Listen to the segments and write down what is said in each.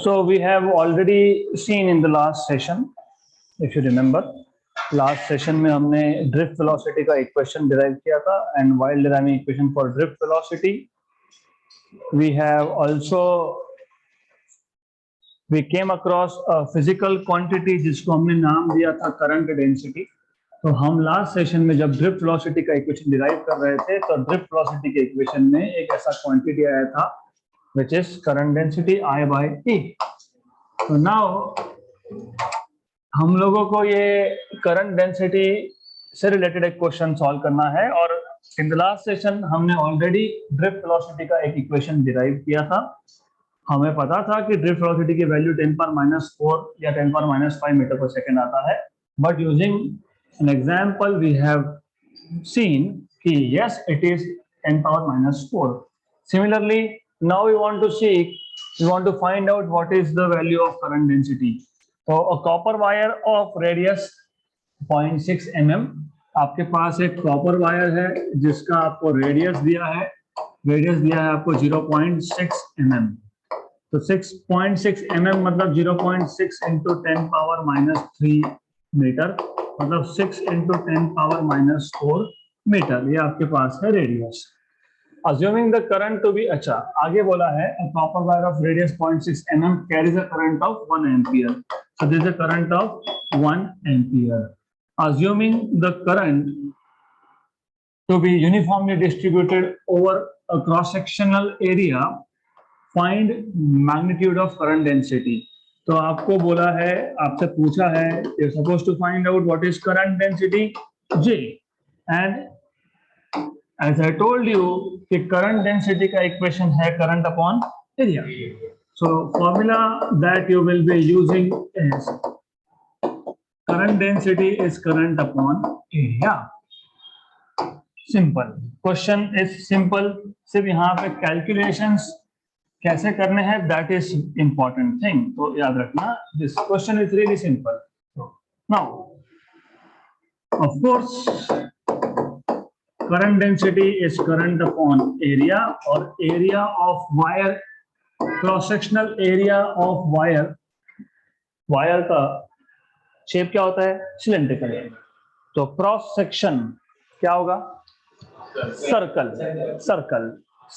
So we have already seen in the last session, if you remember, last session में हमने drift velocity का equation derive किया था, and while deriving equation for drift velocity, we have also we came across a physical quantity जिसको हमने नाम दिया था current density. तो हम लास्ट सेशन में जब ड्रिफ्ट वेलोसिटी का इक्वेशन डिराइव कर रहे थे तो ड्रिफ्ट वेलोसिटी के इक्वेशन में एक ऐसा क्वांटिटी आया था which is current density I by T. तो नाउ हम लोगों को ये करंट डेंसिटी से रिलेटेड एक क्वेश्चन सॉल्व करना है और इन द लास्ट सेशन हमने ऑलरेडी ड्रिफ्ट वेलोसिटी का एक इक्वेशन डिराइव किया था. हमें पता था कि ड्रिफ्ट वेलोसिटी की वैल्यू 10⁻⁴ या 10⁻⁵ मीटर पर सेकेंड आता है, but using an example we have seen कि yes it is 10⁻⁴. Similarly, now we want to find out what is the value of current density. So a copper wire of radius 0.6 mm. आपके पास एक copper wire है जिसका आपको radius दिया है आपको 0.6 mm. तो 6.6 mm मतलब 0.6 into 10⁻³ मीटर, मतलब 6 into 10⁻⁴ मीटर. ये आपके पास है radius. Assuming the current to be, अच्छा आगे बोला है a copper wire of radius 0.6 mm carries a current of 1 ampere. So this is a current of 1 ampere. Assuming the current to be uniformly distributed over a cross-sectional area, find magnitude of current density. तो आपको बोला है, आपसे पूछा है, you're supposed to find out what is current density J, and as I told you कि current density का equation है current upon area. So formula that you will be using is current density is current upon area. Simple. Question is simple. सिर्फ यहाँ पे calculations कैसे करने हैं that is important thing. तो याद रखना, this question is really simple. So now, of course, current density is current upon area और area of wire, cross-sectional area of wire का शेप क्या होता है? सिलेंड्रिकल. तो क्रॉस सेक्शन क्या होगा?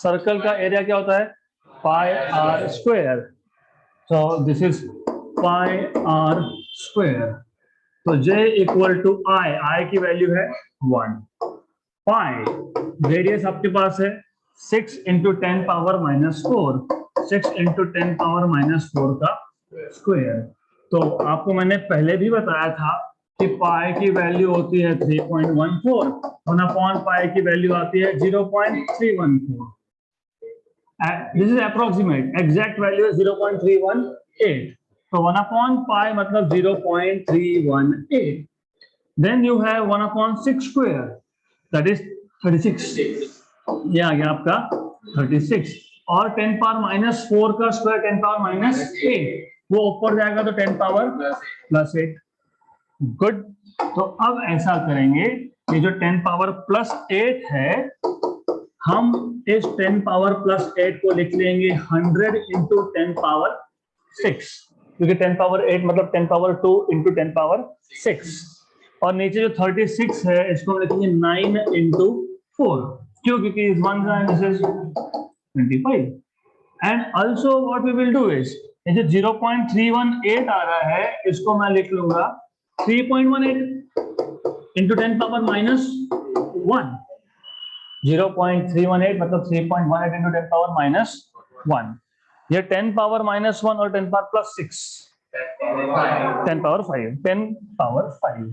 सर्कल का एरिया क्या होता है? pi r square. So this is pi r square. तो j equal to I की वैल्यू है 1. pi रेडियस आपके पास है 6 into 10⁻⁴. 6 into 10⁻⁴ का स्क्वायर. तो आपको मैंने पहले भी बताया था कि पाई की वैल्यू होती है 3.14, 1/pi की वैल्यू आती है 0.314. This is approximate. Exact value is 0.318. So 1/pi मतलब 0.318. Then you have 1/6 square. That is 36. ये आ गया आपका 36. और 10⁻⁴ का स्क्वायर 10⁻⁸. वो ऊपर जाएगा तो 10⁻+8. गुड. तो अब ऐसा करेंगे, ये जो 10⁻+8 है, हम इस 10⁻+8 को लिख लेंगे 100 into 10⁻6, क्योंकि 10⁻8 मतलब 10⁻2 into 10⁻6. और नीचे जो 36 है इसको हम लिखेंगे 9 into 4. क्यों? क्योंकि इस 1 का this is 25. And also what we will do is, ये जो 0.318 आ रहा है इसको मैं लिख लूंगा 3.18 into 10⁻−1. 0.318 मतलब 3.18 into 10⁻−1. ये 10⁻−1 और 10⁻+6 10⁻5.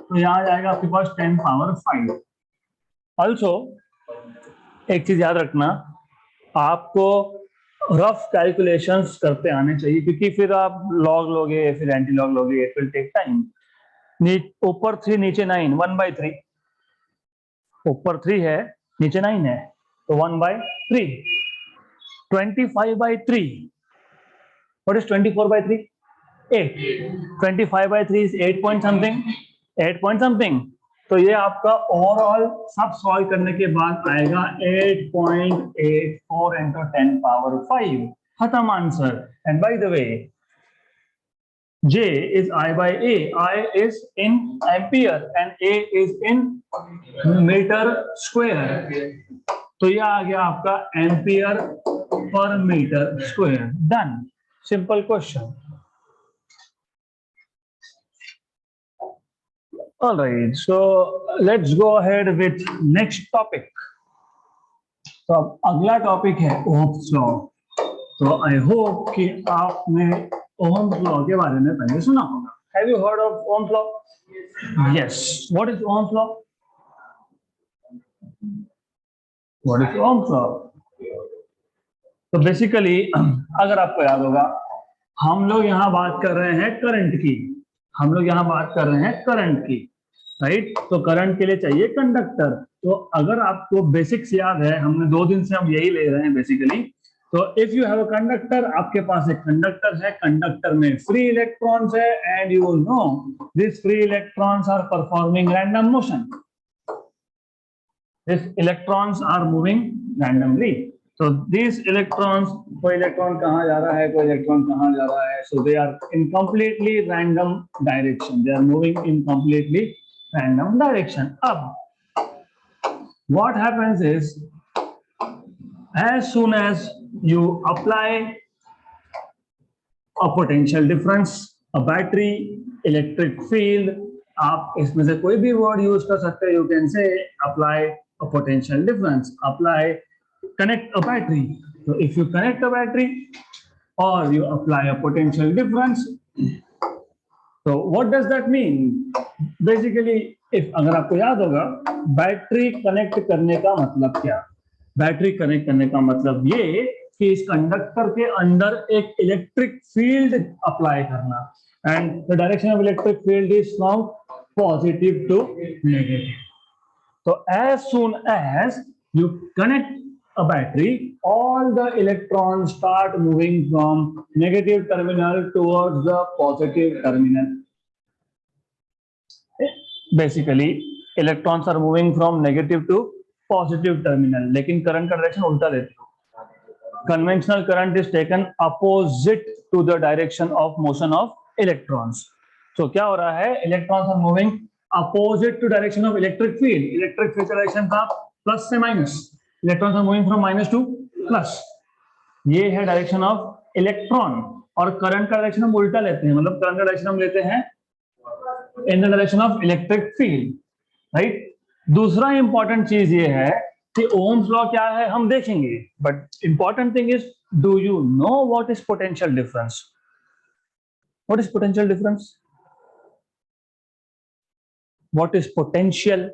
तो यहाँ जाएगा आपके पास 10⁻5. ऑल्सो एक चीज याद रखना, आपको रफ कैलकुलेशंस करते आने चाहिए, क्योंकि फिर आप लॉग लोगे फिर एंटी लॉग लोगे, इट विल टेक टाइम. ऊपर 3 नीचे 9, 1/3. ऊपर 3 है नीचे 9 है तो 1/3. 25/3. What is 24/3? 8. 25/3 is 8 point something. तो ये आपका ओवरऑल सब सॉल्व करने के बाद आएगा 8.84 into 10⁻5. खत्म answer. And bye the way, J is I by A. I is in ampere and A is in metre square. तो ये आ गया आपका ampere per metre square. Done. Simple question. All right, so let's go ahead with next topic. तो अब अगला topic है Ohm's law. तो आई होप कि आपने ओम्स लॉ के बारे में पहले सुना होगा. Have you heard of Ohm's law? Yes. What is Ohm's law? What is Ohm's law? तो बेसिकली अगर आपको याद होगा, हम लोग यहाँ बात कर रहे हैं करंट की. हम लोग यहाँ बात कर रहे हैं करंट की, राइट? तो करंट के लिए चाहिए कंडक्टर. तो अगर आपको बेसिक्स याद है, हमने 2 दिन से हम यही ले रहे हैं बेसिकली. तो if you have a conductor, आपके पास एक कंडक्टर है, कंडक्टर में फ्री इलेक्ट्रॉन्स है, and you know this free electrons are performing random motion. This electrons are moving randomly. So these electrons, कोई इलेक्ट्रॉन कहाँ जा रहा है, कोई इलेक्ट्रॉन कहाँ जा रहा है. So they are in completely random direction. They are moving in completely random direction. अब what happens is, as soon as you apply a potential difference, a battery, electric field, आप इसमें से कोई भी वर्ड यूज कर सकते हैं. You can say apply a potential difference, apply, connect a battery. So if you connect a battery or you apply a potential difference, so what does that mean? Basically, if अगर आपको याद होगा, battery connect करने का मतलब क्या? Battery connect करने का मतलब ये कि इस कंडक्टर के अंदर एक इलेक्ट्रिक फील्ड अप्लाई करना. And the direction of electric field is from positive to negative. So as soon as you connect a battery, all the electrons start moving from negative terminal towards the positive terminal. Basically, electrons are moving from negative to positive terminal. लेकिन current का direction उल्टा देते हो. Conventional current is taken opposite to the direction of motion of electrons. So क्या हो रहा है? Electrons are moving opposite to direction of electric field. Electric field direction था प्लस से minus. Electrons are moving from minus to plus. ये है direction of electron. और current का डायरेक्शन हम उल्टा लेते हैं. मतलब करंट का डायरेक्शन हम लेते हैं in the direction of electric field, right? दूसरा इंपॉर्टेंट चीज ये है कि ओम्स लॉ क्या है हम देखेंगे, but important thing is, do you know what is potential difference? What is potential difference? What is potential?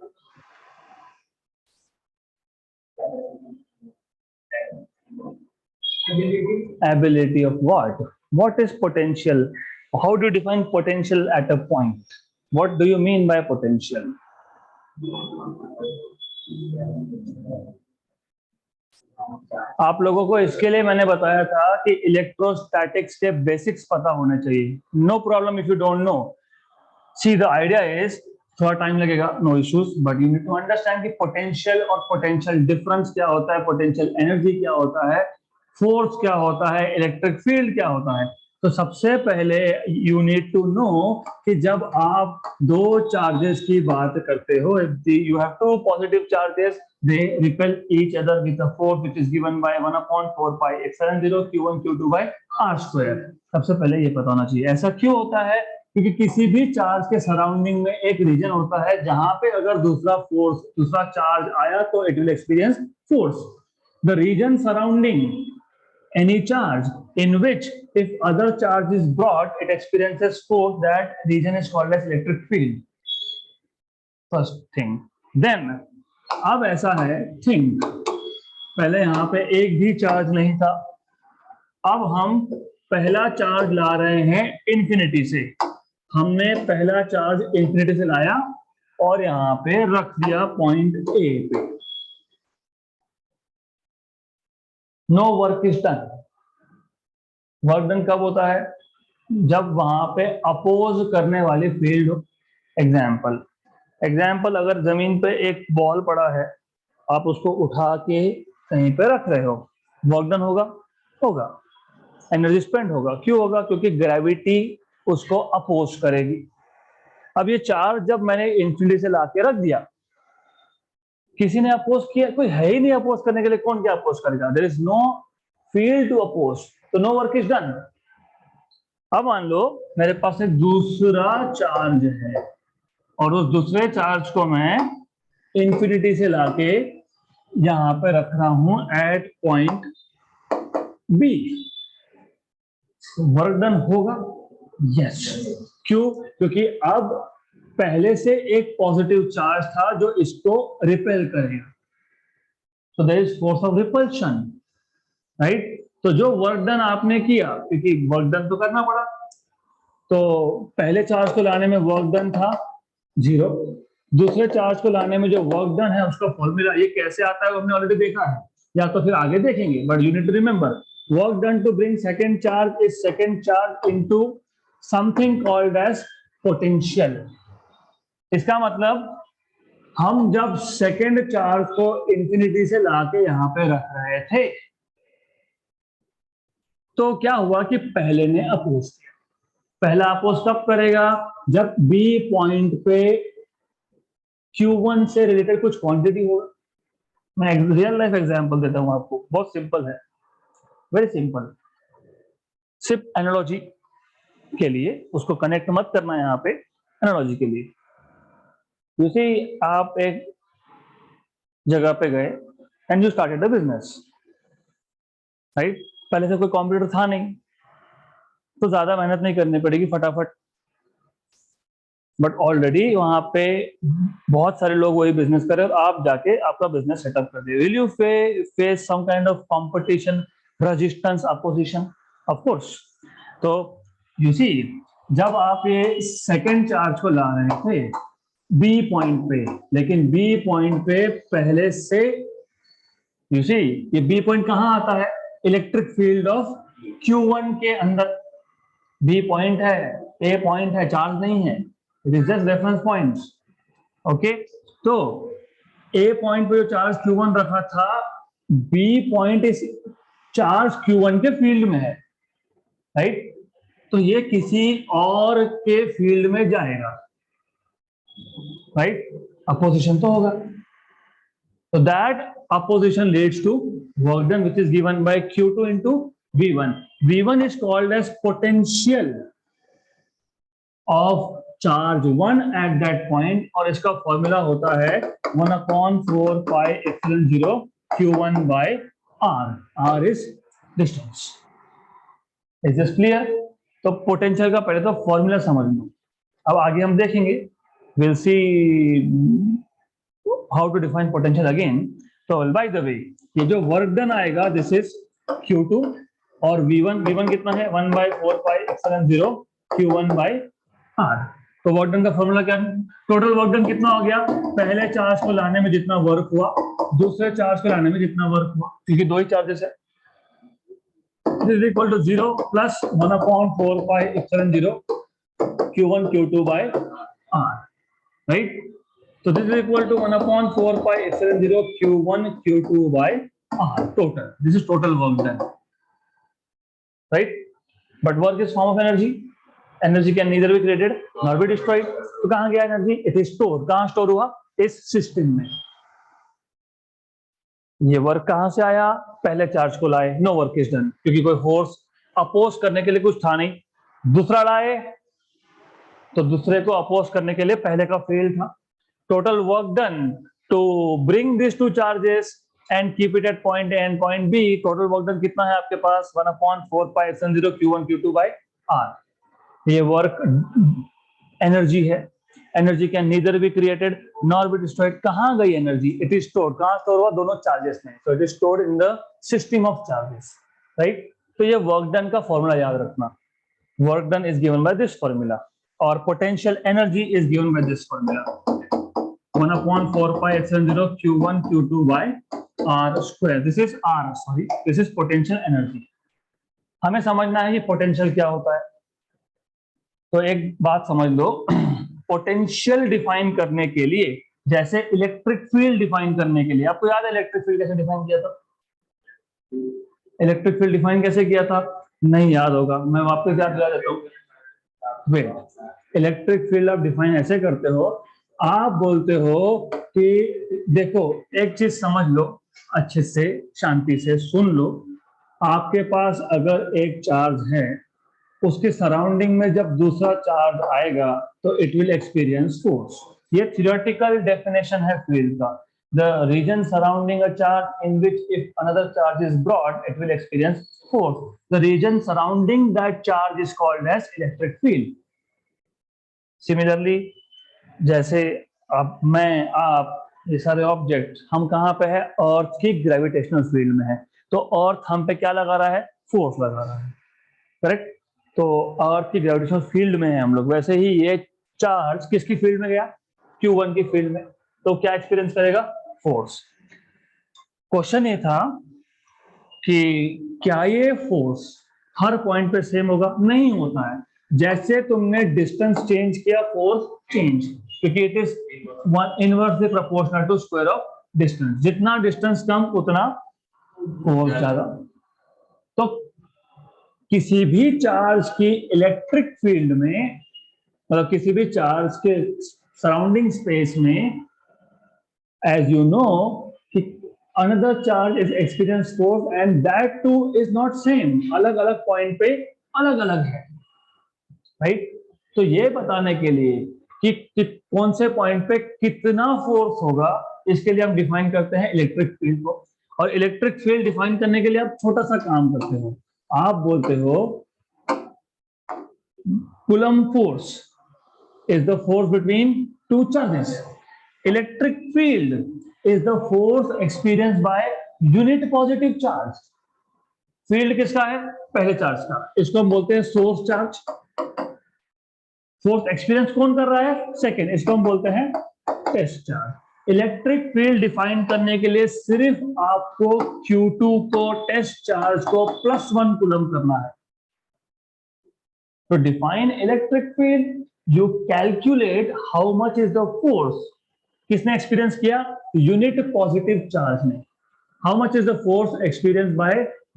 Ability of what? What is potential? How do you define potential at a point? What do you mean by potential? आप लोगों को इसके लिए मैंने बताया था कि electrostatics के बेसिक्स पता होने चाहिए. No problem if you don't know. See the idea is, थोड़ा टाइम लगेगा, no issues, but you need to understand कि पोटेंशियल और पोटेंशियल डिफरेंस क्या होता है, पोटेंशियल एनर्जी क्या होता है, फोर्स क्या होता है, इलेक्ट्रिक फील्ड क्या होता है. तो सबसे पहले यू नीड टू नो कि जब आप दो चार्जेस की बात करते हो, you have two positive charges, they repel each other with a force which is given by 1/4 pi epsilon 0 q1 q2 by r square. सबसे पहले ये पता होना चाहिए. ऐसा क्यों होता है? क्योंकि किसी भी चार्ज के सराउंडिंग में एक रीजन होता है जहां पे अगर दूसरा चार्ज आया तो it will experience force. The region surrounding any charge in which if other charge is brought it experiences force, that region is called as electric field. First thing. Then अब ऐसा है, think, पहले यहाँ पे एक भी चार्ज नहीं था, अब हम पहला चार्ज ला रहे हैं इंफिनिटी से. हमने पहला चार्ज इंफिनिटी से लाया और यहाँ पे रख दिया पॉइंट ए पे. No work is done. Work done कब होता है? जब वहां पे अपोज करने वाली फील्ड हो. एग्जाम्पल, अगर जमीन पे एक बॉल पड़ा है, आप उसको उठा के कहीं पे रख रहे हो, वर्क डन होगा? होगा. एनर्जी स्पेंड होगा। क्यों होगा? क्योंकि ग्रेविटी उसको अपोज करेगी। अब ये चार्ज जब मैंने इंफिनिटी से लाके रख दिया, किसी ने अपोज किया? कोई है ही नहीं अपोज करने के लिए। कौन क्या अपोज करेगा? There is no field to oppose, तो नो वर्क इज डन। अब मान लो मेरे पास एक दूसरा चार्ज है और उस दूसरे चार्ज को मैं इंफिनिटी से लाके यहां पे रख रहा हूं at point B. Work done होगा? यस। क्यों? क्योंकि अब पहले से एक पॉजिटिव चार्ज था जो इसको रिपेल करेगा, so there is force of repulsion, right? तो जो वर्क डन आपने किया, क्योंकि वर्क डन तो करना पड़ा, तो पहले चार्ज को लाने में वर्क डन था 0, दूसरे चार्ज को लाने में जो वर्क डन है उसका फॉर्मूला ये कैसे आता है हमने ऑलरेडी देखा है, या तो फिर आगे देखेंगे, but you need to remember work done to bring second charge is second charge into something called as potential. इसका मतलब हम जब सेकंड चार्ज को इंफिनिटी से लाके यहां पे रख रहे थे, तो क्या हुआ कि पहले ने अपोज किया। पहला अपोज कब करेगा? जब बी पॉइंट पे Q1 से रिलेटेड कुछ क्वांटिटी होगा। मैं रियल लाइफ एग्जांपल देता हूं आपको, बहुत सिंपल है, वेरी सिंपल। सिर्फ एनालॉजी के लिए, उसको कनेक्ट मत करना है यहाँ पे, एनालॉजी के लिए। जैसे आप एक जगह पे गए and you started the business, right? पहले से कोई कॉम्पिटिटर था नहीं, तो ज्यादा मेहनत नहीं करनी पड़ेगी, फटाफट। बट ऑलरेडी वहां पे बहुत सारे लोग वही बिजनेस कर रहे हैं और आप जाके आपका बिजनेस सेटअप कर दिए। Will you face some kind of competition, resistance, opposition? Of course. तो यू सी, जब आप ये सेकंड चार्ज को ला रहे थे बी पॉइंट पे, लेकिन बी पॉइंट पे पहले से, यू सी, ये बी पॉइंट कहां आता है? इलेक्ट्रिक फील्ड ऑफ Q1 के अंदर। बी पॉइंट है, ए पॉइंट है, चार्ज नहीं है, it is just reference points. Okay, तो ए पॉइंट पे जो चार्ज Q1 रखा था, बी पॉइंट इस चार्ज Q1 के फील्ड में है, राइट? तो ये किसी और के फील्ड में जाएगा, राइट? अपोजिशन तो होगा। So that opposition leads to work done, which is given by Q2 into V1. V1 is called as potential of charge 1 at that point, और इसका फॉर्मूला होता है 1/4 pi epsilon 0 Q1 by R. R is distance. Is this clear? तो potential का पहले तो formula समझ लो, अब आगे हम देखेंगे, we'll see how to define potential again. So by the way, ये जो वर्क डन आएगा, दिस इज Q2, और V1 कितना है? 1/4 pi epsilon 0 Q1 by R. तो वर्क डन का फॉर्मूला क्या है? टोटल वर्क डन कितना हो गया? पहले चार्ज को लाने में जितना वर्क हुआ, दूसरे चार्ज को लाने में जितना वर्क हुआ, क्योंकि दो ही चार्जेस है, is equal to 0 plus 1/4 pi epsilon 0 Q1 Q2 by R, right? So this is equal to 1/4 pi epsilon 0 Q1 Q2 by R total. This is total work done, right? But work is form of energy. Energy can neither be created nor be destroyed. तो कहाँ गया energy? It is store. कहाँ store हुआ? इस system में। ये work कहाँ से आया? पहले चार्ज को लाए, नो वर्क इज डन, क्योंकि कोई फोर्स अपोज करने के लिए कुछ था नहीं। दूसरा लाए, तो दूसरे को अपोज करने के लिए पहले का फील्ड था। Total work done to bring these two charges and keep it at point A and point B. Total work done कितना है आपके पास? 1/4 pi epsilon 0 Q1 Q2 by R. ये वर्क एनर्जी है। Energy can neither be created nor be destroyed. कहाँ गई energy? It is stored. कहाँ store हुआ? दोनों चार्जेस में। So it is stored in the system of charges, right? तो ये वर्क डन का फॉर्मूला याद रखना। Work done is given by this formula और potential energy is given by this formula, 1/4 pi epsilon 0 Q1 Q2 by R square. This is R, sorry, this is potential energy. हमें समझना है कि potential क्या होता है। तो एक बात समझ लो, पोटेंशियल डिफाइन करने के लिए, जैसे इलेक्ट्रिक फील्ड डिफाइन करने के लिए, आपको याद है इलेक्ट्रिक फील्ड कैसे डिफाइन किया था? इलेक्ट्रिक फील्ड डिफाइन कैसे किया था? नहीं याद होगा, मैं वापस याद दिला देता हूँ। वेट, इलेक्ट्रिक फील्ड आप डिफाइन ऐसे करते हो, आप बोलते हो कि देखो एक चीज समझ लो, अच्छे से शांति से सुन लो, आपके पास अगर एक चार्ज है, उसके सराउंडिंग में जब दूसरा चार्ज आएगा तो इट विल एक्सपीरियंस फोर्स। ये थियोरेटिकल डेफिनेशन है फील्ड का। The region surrounding a charge in which if another charge is brought it will experience force. The region surrounding that charge is called as electric field. Similarly, जैसे अब मैं, आप, ये सारे object, हम कहाँ पे है? अर्थ की ग्रेविटेशनल फील्ड में है, तो अर्थ हम पे क्या लगा रहा है? फोर्स लगा रहा है, करेक्ट? तो अर्थ की ग्रेविटेशनल फील्ड में है हम लोग, वैसे ही ये चार्ज किसकी फील्ड में गया? Q1 की फील्ड में, तो क्या एक्सपीरियंस करेगा? फोर्स। क्वेश्चन ये था कि क्या ये फोर्स हर पॉइंट पे सेम होगा? नहीं होता है। जैसे तुमने डिस्टेंस चेंज किया, फोर्स चेंज, क्योंकि it is inversely proportional to square of distance. जितना डिस्टेंस कम उतना फोर्स ज्यादा। तो किसी भी चार्ज की इलेक्ट्रिक फील्ड में, मतलब किसी भी चार्ज के सराउंडिंग स्पेस में, as you know, another charge is experience force and that too is not same, अलग अलग पॉइंट पे अलग अलग है, राइट? तो ये बताने के लिए कि कौन से पॉइंट पे कितना फोर्स होगा, इसके लिए हम डिफाइन करते हैं इलेक्ट्रिक फील्ड को। और इलेक्ट्रिक फील्ड डिफाइन करने के लिए आप छोटा सा काम करते हो, आप बोलते हो coulomb force is the force between two charges. Electric field is the force experienced by unit positive charge. Field किसका है? पहले चार्ज का, इसको हम बोलते हैं सोर्स चार्ज। फोर्स एक्सपीरियंस कौन कर रहा है? सेकंड, इसको हम बोलते हैं test charge. Electric field define करने के लिए सिर्फ आपको Q2 को, टेस्ट चार्ज को +1 कूलम करना है। To define electric field, you calculate how much is the force. किसने एक्सपीरियंस किया? यूनिट पॉजिटिव चार्ज ने। How much is the force experienced by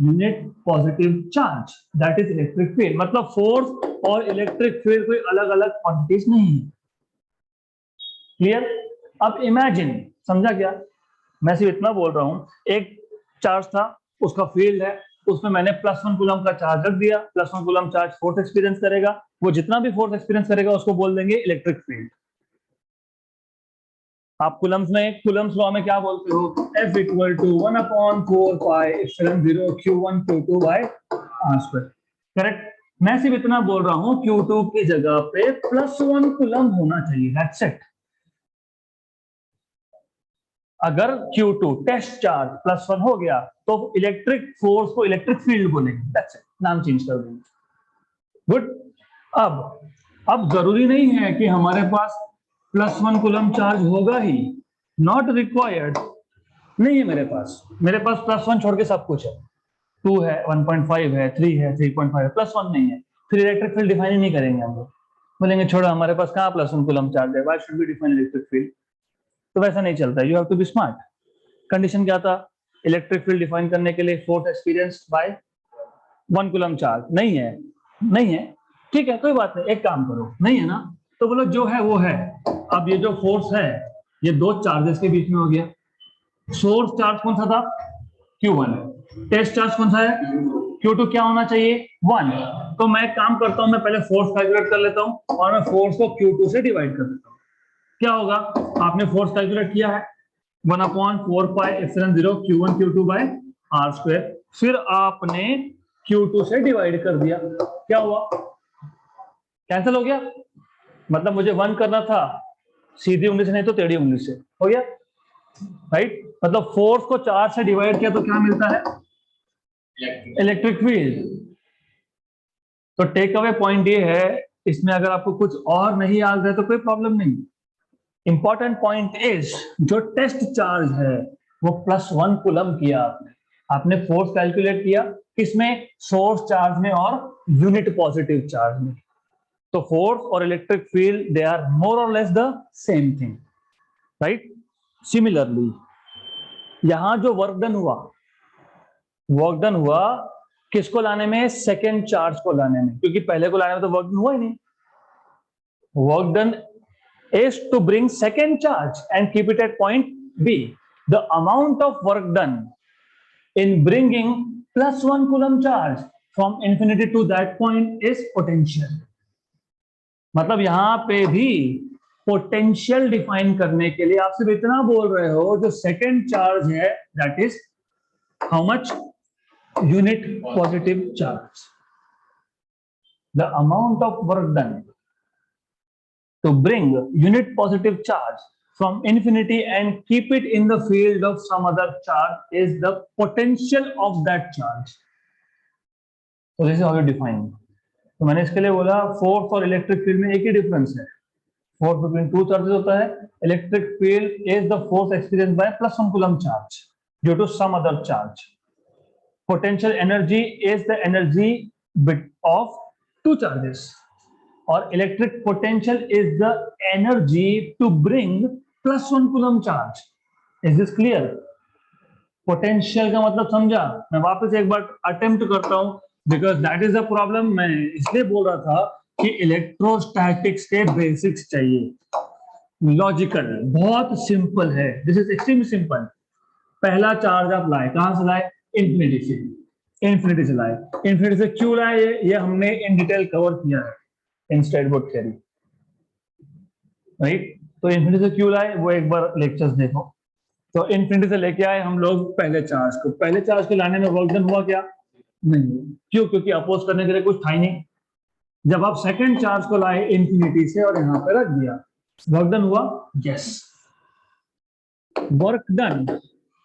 unit positive charge? That is electric field. मतलब force और electric field कोई अलग अलग quantities नहीं है। क्लियर? अब इमेजिन, समझा क्या? मैं सिर्फ इतना बोल रहा हूं, एक चार्ज था, उसका फील्ड है, उसमें मैंने +1 कूलम का चार्ज रख दिया। +1 कूलम चार्ज फोर्स एक्सपीरियंस करेगा, वो जितना भी फोर्स एक्सपीरियंस करेगा उसको बोल देंगे इलेक्ट्रिक फील्ड। आप कूलम्स में, कूलम्स लॉ में क्या बोलते हो? F = 1/4πε0 Q1 Q2 by r²। Correct? मैं सिर्फ इतना बोल रहा हूं, Q2 की जगह पे +1 कूलम होना चाहिए, दैट्स इट। अगर Q2 टेस्ट चार्ज +1 हो गया तो इलेक्ट्रिक फोर्स को इलेक्ट्रिक फील्ड बोलेंगे, दैट्स इट, नाम चेंज कर देंगे। गुड। अब जरूरी नहीं है कि हमारे पास +1 कूलम चार्ज होगा ही, नॉट रिक्वायर्ड। नहीं है मेरे पास +1 छोड़ के सब कुछ है, 2 है, 1.5 है, 3 है, 3.5 है, +1 नहीं है, फिर इलेक्ट्रिक फील्ड डिफाइन ही नहीं करेंगे हम लोग। बोलेंगे छोड़ो, हमारे पास कहाँ +1 कूलम चार्ज है, why should we define electric field? तो वैसा नहीं चलता, you have to be smart. Condition क्या था? इलेक्ट्रिक फील्ड डिफाइन करने के लिए force experience by 1 coulomb charge. नहीं है, नहीं है, ठीक है, कोई बात नहीं, एक काम करो, नहीं है ना, तो बोलो जो है वो है। अब ये जो फोर्स है, ये दो चार्जेस के बीच में हो गया। सोर्स चार्ज कौन सा था? Q1। टेस्ट चार्ज कौन सा है? Q2। क्या होना चाहिए? 1। तो मैं एक काम करता हूं, मैं पहले फोर्स कैलकुलेट कर लेता हूं और मैं फोर्स को Q2 से डिवाइड कर देता हूं। क्या होगा? आपने फोर्स कैलकुलेट किया है, 1/4πε0 Q1 Q2 by r²। फिर आपने Q2 से डिवाइड कर दिया, क्या हुआ? कैंसिल हो गया। मतलब मुझे 1 करना था, सीधी उंगली से नहीं तो टेढ़ी उंगली से हो गया, राइट? मतलब फोर्स को 4 से डिवाइड किया तो क्या मिलता है? Electric field. तो टेक अवे पॉइंट ये है, इसमें अगर आपको कुछ और नहीं याद है तो कोई प्रॉब्लम नहीं। इंपॉर्टेंट पॉइंट इज, जो टेस्ट चार्ज है वो +1 कूलम किया आपने फोर्स कैलकुलेट किया किसमें? सोर्स चार्ज में और यूनिट पॉजिटिव चार्ज में। तो फोर्स और electric field they are more or less the same thing, right? Similarly, यहां जो वर्क डन हुआ किसको लाने में? सेकेंड चार्ज को लाने में, क्योंकि पहले को लाने में तो वर्क डन हुआ ही नहीं. Work done is to bring second charge and keep it at point B. The amount of work done in bringing plus 1 coulomb charge from infinity to that point is potential. मतलब यहां पे भी potential define करने के लिए आप सिर्फ इतना बोल रहे हो, जो सेकेंड चार्ज है that is how much unit positive charge. The amount of work done to bring unit positive charge from infinity and keep it in the field of some other charge is the potential of that charge. So this is how you define. तो मैंने इसके लिए बोला force और electric field में एक ही difference है. फोर्स बिटवीन टू चार्जेस होता है. Electric field is the force experienced by plus 1 coulomb charge due to some other charge. Potential energy is the energy bit of two charges. और electric potential is the energy to bring plus 1 coulomb charge. Is this clear? Potential का मतलब समझा? मैं वापस एक बार attempt करता हूं because that is the problem. मैं इसलिए बोल रहा था कि इलेक्ट्रोस्टैटिक्स के बेसिक्स चाहिए. लॉजिकल बहुत सिंपल है. This is extremely simple. पहला चार्ज आप लाए, कहां से लाए? इंफिनिटी से. इंफिनिटी से लाए. इंफिनिटी से क्यों लाए? ये हमने इन डिटेल कवर किया है इन स्टेटबुक थ्योरी, राइट? तो इन्फिनिटी से क्यों लाए वो एक बार लेक्चर्स देखो. तो इन्फिनिटी से लेके आए हम लोग पहले चार्ज को. पहले चार्ज को लाने में वर्क डन हुआ क्या? नहीं. क्यों? क्योंकि अपोज करने के लिए कुछ था ही नहीं. जब आप सेकंड चार्ज को लाए इन्फिनिटी से और यहां पे रख दिया, वर्क डन हुआ? Yes. Work done,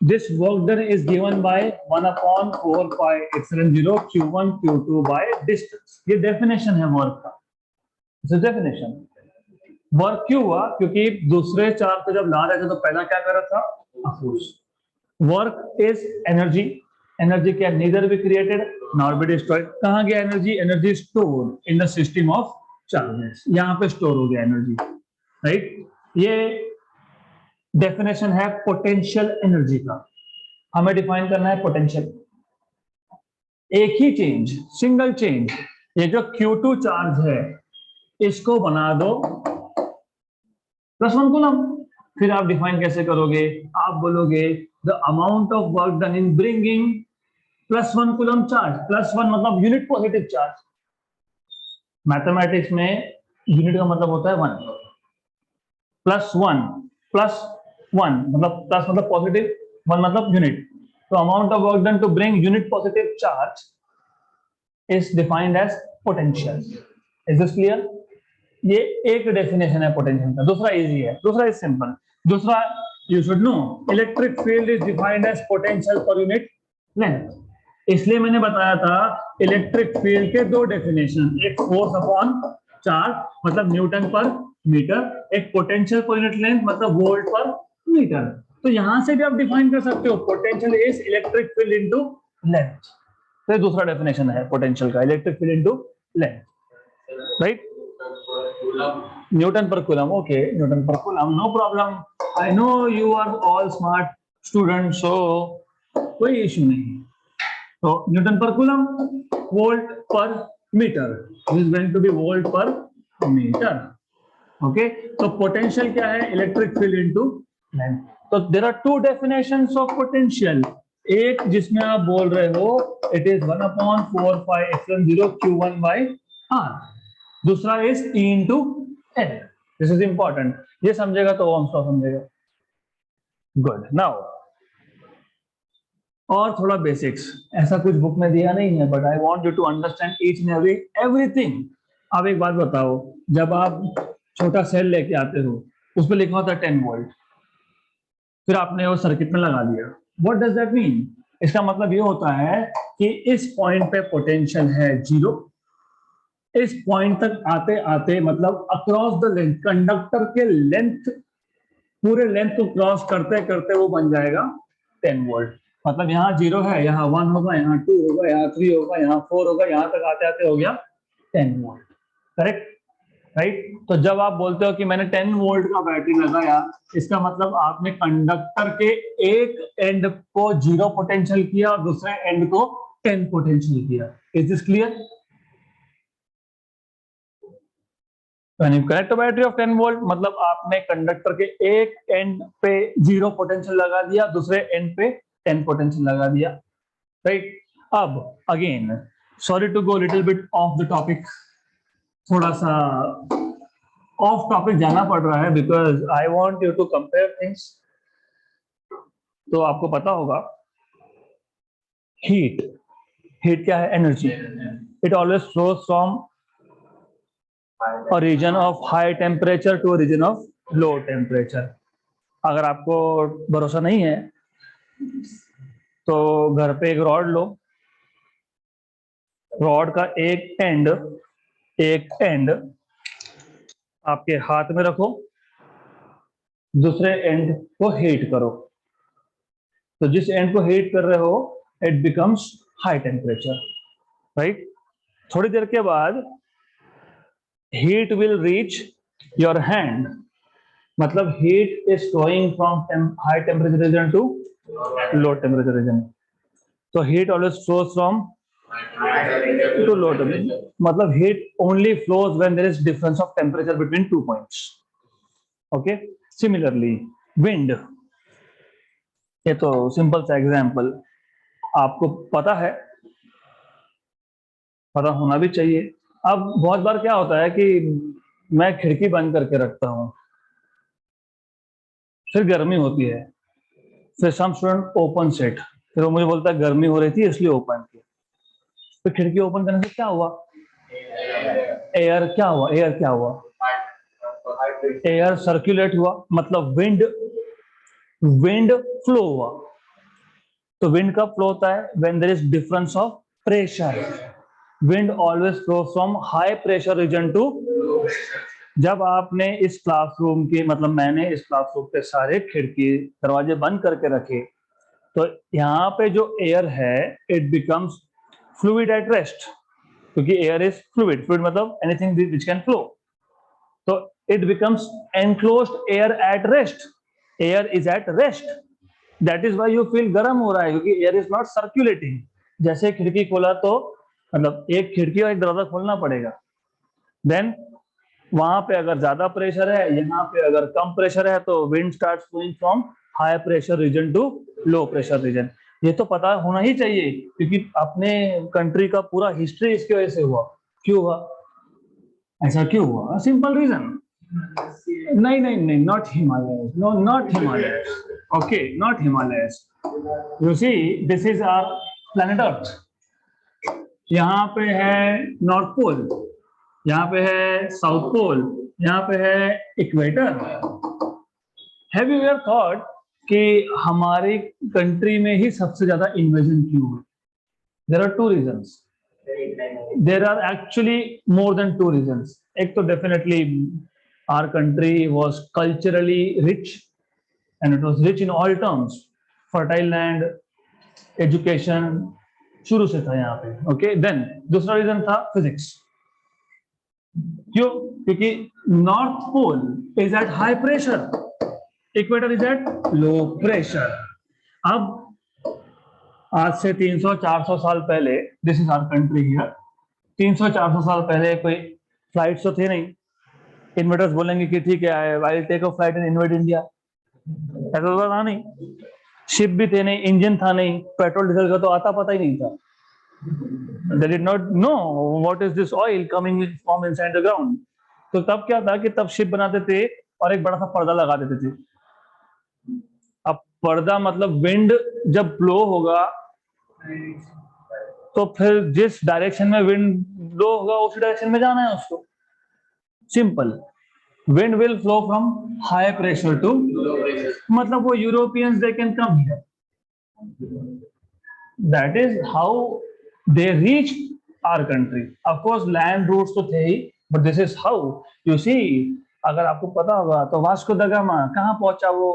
this work done is given by 1/4 pi epsilon 0 q1 q2 by distance. ये डेफिनेशन है वर्क का. डेफिनेशन. वर्क क्यों हुआ? क्योंकि दूसरे चार्ज को जब ला रहे थे तो पहला क्या कर रहा था? Oppose. Work is energy. Energy क्या? Neither be created nor be destroyed. कहां गया energy? Energy stored in the system of charges. यहां पे स्टोर हो गया एनर्जी, राइट? ये डेफिनेशन है पोटेंशियल एनर्जी का. हमें डिफाइन करना है पोटेंशियल. एक ही चेंज, सिंगल चेंज. ये जो Q2 चार्ज है इसको बना दो प्लस 1 कूलम. फिर आप डिफाइन कैसे करोगे? आप बोलोगे the amount of work done in bringing plus 1 coulomb charge. Plus 1 मतलब यूनिट पॉजिटिव चार्ज. मैथमेटिक्स में यूनिट का मतलब होता है 1. प्लस 1 मतलब प्लस मतलब पॉजिटिव, 1 मतलब यूनिट. तो amount of work done to bring unit positive charge is defined as potential. Is this clear? ये एक डेफिनेशन है पोटेंशियल का. दूसरा इजी है, दूसरा इज सिंपल. दूसरा you should know, electric field is defined as potential पर यूनिट लेंथ. इसलिए मैंने बताया था इलेक्ट्रिक फील्ड के दो डेफिनेशन. एक फोर्स अपॉन चार्ज मतलब न्यूटन पर मीटर. एक पोटेंशियल पर यूनिट लेंथ मतलब वोल्ट पर मीटर. तो यहां से भी आप डिफाइन कर सकते हो potential is electric field into length. तो ये दूसरा डेफिनेशन है पोटेंशियल का, electric field into length, right? Newton पर कूलम. ओके, न्यूटन पर coulomb, no problem. I know you are all smart student, so कोई इश्यू नहीं. तो न्यूटन पर कूलम, वोल्ट पर metre, is going to be volt पर metre. Okay, तो potential क्या है? Electric field into length. तो there are two definitions of potential. एक जिसमें आप बोल रहे हो it is 1/4 pi epsilon 0 q1 by r. दूसरा is E into L. This is important. ये समझेगा तो ओम्स लॉ समझेगा. गुड. नाउ और थोड़ा बेसिक्स. ऐसा कुछ बुक में दिया नहीं है, but I want you to understand each and everything. अब एक बात बताओ, जब आप छोटा सेल लेके आते हो उस पर लिखा होता है 10 वोल्ट, फिर आपने वो सर्किट में लगा दिया. What does that mean? इसका मतलब ये होता है कि इस पॉइंट पे पोटेंशियल है 0. इस पॉइंट तक आते आते मतलब अक्रॉस द लेंथ, कंडक्टर के लेंथ, पूरे लेंथ को क्रॉस करते करते वो बन जाएगा 10 वोल्ट. मतलब यहाँ 0 है, यहाँ 1 होगा, यहाँ 2 होगा, यहाँ 3 होगा, यहाँ 4 होगा, यहाँ तक आते आते हो गया 10 वोल्ट. Correct, right? तो जब आप बोलते हो कि मैंने 10 वोल्ट का बैटरी लगाया, इसका मतलब आपने कंडक्टर के एक एंड को 0 पोटेंशियल किया और दूसरे एंड को 10 पोटेंशियल किया। Is this clear? When you connect a battery of 10 volt, मतलब आपने कंडक्टर के एक एंड पे 0 पोटेंशियल लगा दिया, दूसरे एंड पे 10 पोटेंशियल लगा दिया, राइट? अब again sorry to go little bit off the topic, थोड़ा सा ऑफ टॉपिक जाना पड़ रहा है because I want you to compare things. तो आपको पता होगा हीट, हीट क्या है? Energy. It always flows from a region of high temperature to a region of low temperature। अगर आपको भरोसा नहीं है तो घर पे एक रॉड लो, रॉड का एक एंड आपके हाथ में रखो, दूसरे एंड को हीट करो। तो जिस एंड को हीट कर रहे हो it becomes high temperature, right? थोड़ी देर के बाद heat will reach your hand, मतलब heat is flowing from high temperature region to low temperature region। तो heat always flows from to low temperature, मतलब heat only flows when there is difference of temperature between 2 points। okay, similarly wind, ये तो simple सा example आपको पता है, पता होना भी चाहिए। अब बहुत बार क्या होता है कि मैं खिड़की बंद करके रखता हूं, फिर गर्मी होती है, फिर सम स्टूडेंट ओपन सेट, फिर वो मुझे बोलता है गर्मी हो रही थी इसलिए ओपन किया। तो खिड़की ओपन करने से क्या हुआ? एयर क्या हुआ? एयर सर्कुलेट हुआ, मतलब विंड फ्लो हुआ। तो विंड कब फ्लो होता है? When there is difference of pressure. Wind always flow from high pressure region to. जब आपने इस क्लासरूम की, मतलब मैंने इस क्लासरूम के सारे खिड़की दरवाजे बंद करके रखे, तो यहाँ पे जो एयर है it becomes fluid at rest, क्योंकि एयर इज फ्लूइड मतलब एनीथिंग विच कैन फ्लो। तो it becomes enclosed air at rest, air is at rest, that is why you feel गर्म हो रहा है, क्योंकि एयर इज नॉट सर्कुलेटिंग। जैसे खिड़की खोला तो मतलब एक खिड़की और एक दरवाजा खोलना पड़ेगा, देन वहां पे अगर ज्यादा प्रेशर है, यहाँ पे अगर कम प्रेशर है, तो wind starts flowing from high pressure region to low pressure region. ये तो पता होना ही चाहिए, क्योंकि अपने कंट्री का पूरा हिस्ट्री इसकी वजह से हुआ। क्यों हुआ ऐसा? क्यों हुआ? Simple reason. नहीं, not Himalayas, no not Himalayas, okay, not Himalayas. You see this is our planet earth. यहाँ पे है नॉर्थ पोल, यहाँ पे है साउथ पोल, यहाँ पे है equator. Have you ever thought कि हमारी कंट्री में ही सबसे ज्यादा इन्वेजन क्यों है? There are 2 reasons, there are actually more than 2 reasons. एक तो definitely our country was culturally rich and it was rich in all terms, fertile land, education शुरू से था यहाँ पे, ओके। देन दूसरा रीजन था फिजिक्स। क्यों? क्योंकि north pole is at high pressure, equator is at low pressure. अब आज से 300-400 साल पहले, this is our country here, 300-400 साल पहले कोई फ्लाइट्स तो थे नहीं। इन्वेटर्स बोलेंगे कि ठीक है, I will take a flight and invade India, ऐसा तो था नहीं। शिप भी थे नहीं, इंजन था नहीं, पेट्रोल डीजल का तो आता पता ही नहीं था। They did not know what is this oil coming from inside the ground। तो तब क्या था कि तब शिप बनाते थे और एक बड़ा सा पर्दा लगा देते थे। अब पर्दा मतलब विंड जब ब्लो होगा तो फिर जिस डायरेक्शन में विंड ब्लो होगा उसी डायरेक्शन में जाना है उसको। Simple, wind will flow from high pressure to, मतलब वो Europeans they can come here, that is how they reached our country। of course land routes तो थे ही, but this is how you see। अगर आपको पता होगा तो वास्को द गामा कहाँ पहुंचा वो?